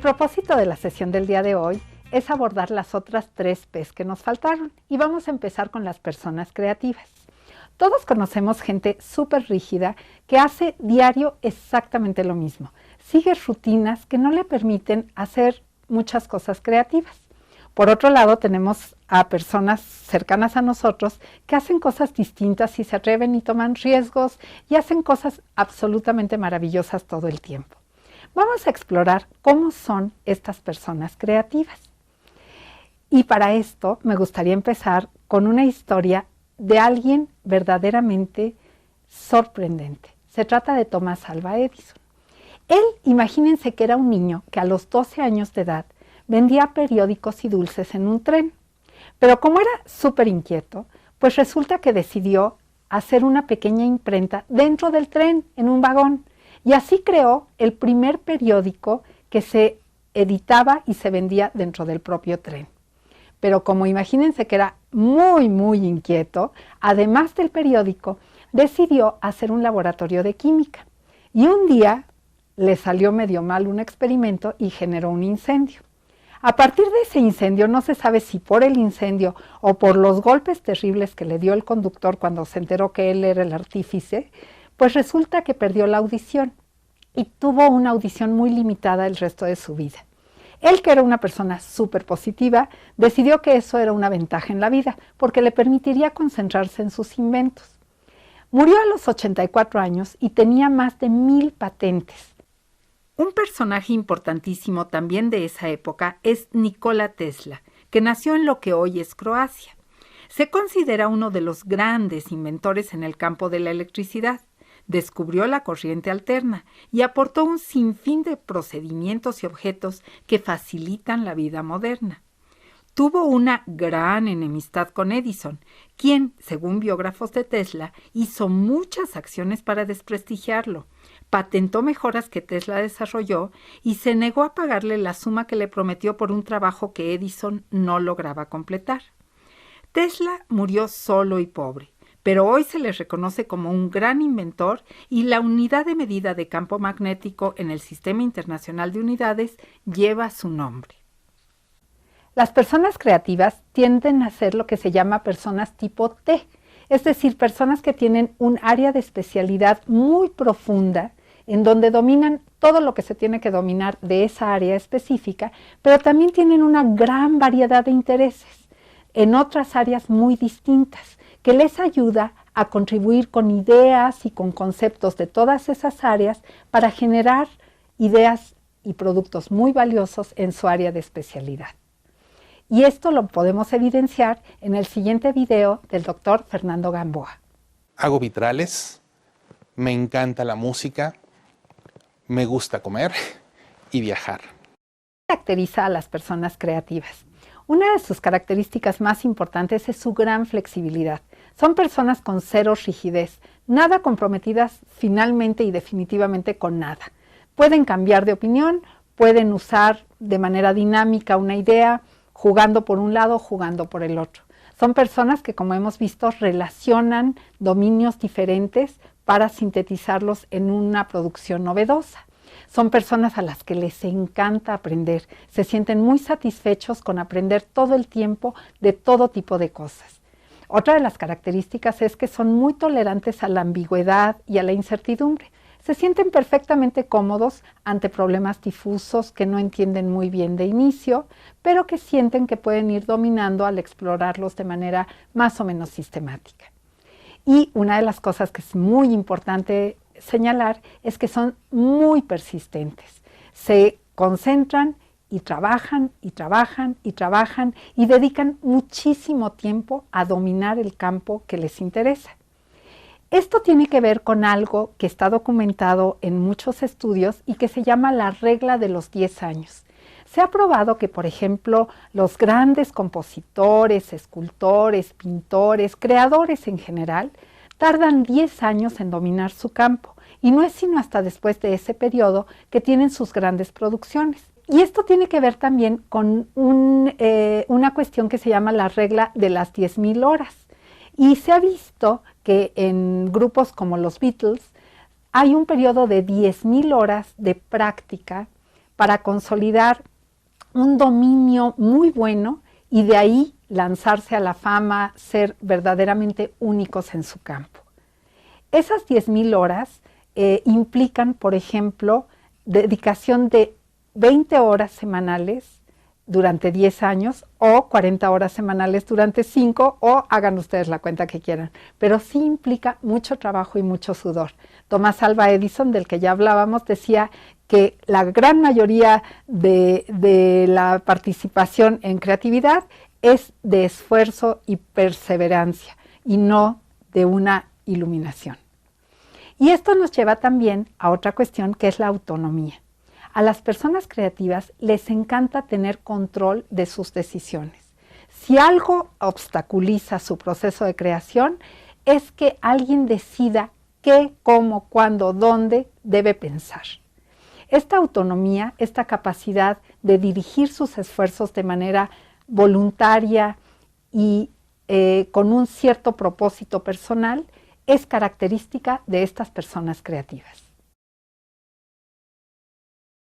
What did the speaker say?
propósito de la sesión del día de hoy es abordar las otras 3 P's que nos faltaron y vamos a empezar con las personas creativas. Todos conocemos gente súper rígida que hace diario exactamente lo mismo. Sigue rutinas que no le permiten hacer muchas cosas creativas. Por otro lado, tenemos a personas cercanas a nosotros que hacen cosas distintas y se atreven y toman riesgos y hacen cosas absolutamente maravillosas todo el tiempo. Vamos a explorar cómo son estas personas creativas. Y para esto me gustaría empezar con una historia de alguien verdaderamente sorprendente. Se trata de Thomas Alva Edison. Él, imagínense que era un niño que a los 12 años de edad vendía periódicos y dulces en un tren. Pero como era súper inquieto, pues resulta que decidió hacer una pequeña imprenta dentro del tren, en un vagón. Y así creó el primer periódico que se editaba y se vendía dentro del propio tren. Pero como imagínense que era muy inquieto, además del periódico, decidió hacer un laboratorio de química. Y un día le salió medio mal un experimento y generó un incendio. A partir de ese incendio, no se sabe si por el incendio o por los golpes terribles que le dio el conductor cuando se enteró que él era el artífice, pues resulta que perdió la audición y tuvo una audición muy limitada el resto de su vida. Él, que era una persona súper positiva, decidió que eso era una ventaja en la vida, porque le permitiría concentrarse en sus inventos. Murió a los 84 años y tenía más de 1000 patentes. Un personaje importantísimo también de esa época es Nikola Tesla, que nació en lo que hoy es Croacia. Se considera uno de los grandes inventores en el campo de la electricidad. Descubrió la corriente alterna y aportó un sinfín de procedimientos y objetos que facilitan la vida moderna. Tuvo una gran enemistad con Edison, quien, según biógrafos de Tesla, hizo muchas acciones para desprestigiarlo, patentó mejoras que Tesla desarrolló y se negó a pagarle la suma que le prometió por un trabajo que Edison no lograba completar. Tesla murió solo y pobre, pero hoy se le reconoce como un gran inventor y la unidad de medida de campo magnético en el Sistema Internacional de Unidades lleva su nombre. Las personas creativas tienden a ser lo que se llama personas tipo T, es decir, personas que tienen un área de especialidad muy profunda en donde dominan todo lo que se tiene que dominar de esa área específica, pero también tienen una gran variedad de intereses en otras áreas muy distintas, que les ayuda a contribuir con ideas y con conceptos de todas esas áreas para generar ideas y productos muy valiosos en su área de especialidad. Y esto lo podemos evidenciar en el siguiente video del doctor Fernando Gamboa. Hago vitrales, me encanta la música, me gusta comer y viajar. ¿Qué caracteriza a las personas creativas? Una de sus características más importantes es su gran flexibilidad. Son personas con cero rigidez, nada comprometidas finalmente y definitivamente con nada. Pueden cambiar de opinión, pueden usar de manera dinámica una idea, jugando por un lado, jugando por el otro. Son personas que, como hemos visto, relacionan dominios diferentes para sintetizarlos en una producción novedosa. Son personas a las que les encanta aprender, se sienten muy satisfechos con aprender todo el tiempo de todo tipo de cosas. Otra de las características es que son muy tolerantes a la ambigüedad y a la incertidumbre. Se sienten perfectamente cómodos ante problemas difusos que no entienden muy bien de inicio, pero que sienten que pueden ir dominando al explorarlos de manera más o menos sistemática. Y una de las cosas que es muy importante señalar es que son muy persistentes. Se concentran y trabajan y trabajan y trabajan y dedican muchísimo tiempo a dominar el campo que les interesa. Esto tiene que ver con algo que está documentado en muchos estudios y que se llama la regla de los 10 años. Se ha probado que, por ejemplo, los grandes compositores, escultores, pintores, creadores en general, tardan 10 años en dominar su campo y no es sino hasta después de ese periodo que tienen sus grandes producciones. Y esto tiene que ver también con una cuestión que se llama la regla de las 10.000 horas. Y se ha visto que en grupos como los Beatles hay un periodo de 10.000 horas de práctica para consolidar un dominio muy bueno y de ahí lanzarse a la fama, ser verdaderamente únicos en su campo. Esas 10,000 horas implican, por ejemplo, dedicación de 20 horas semanales durante 10 años o 40 horas semanales durante 5 o hagan ustedes la cuenta que quieran, pero sí implica mucho trabajo y mucho sudor. Thomas Alva Edison, del que ya hablábamos, decía que la gran mayoría de la participación en creatividad es de esfuerzo y perseverancia y no de una iluminación. Y esto nos lleva también a otra cuestión que es la autonomía. A las personas creativas les encanta tener control de sus decisiones. Si algo obstaculiza su proceso de creación, es que alguien decida qué, cómo, cuándo, dónde debe pensar. Esta autonomía, esta capacidad de dirigir sus esfuerzos de manera voluntaria y con un cierto propósito personal, es característica de estas personas creativas.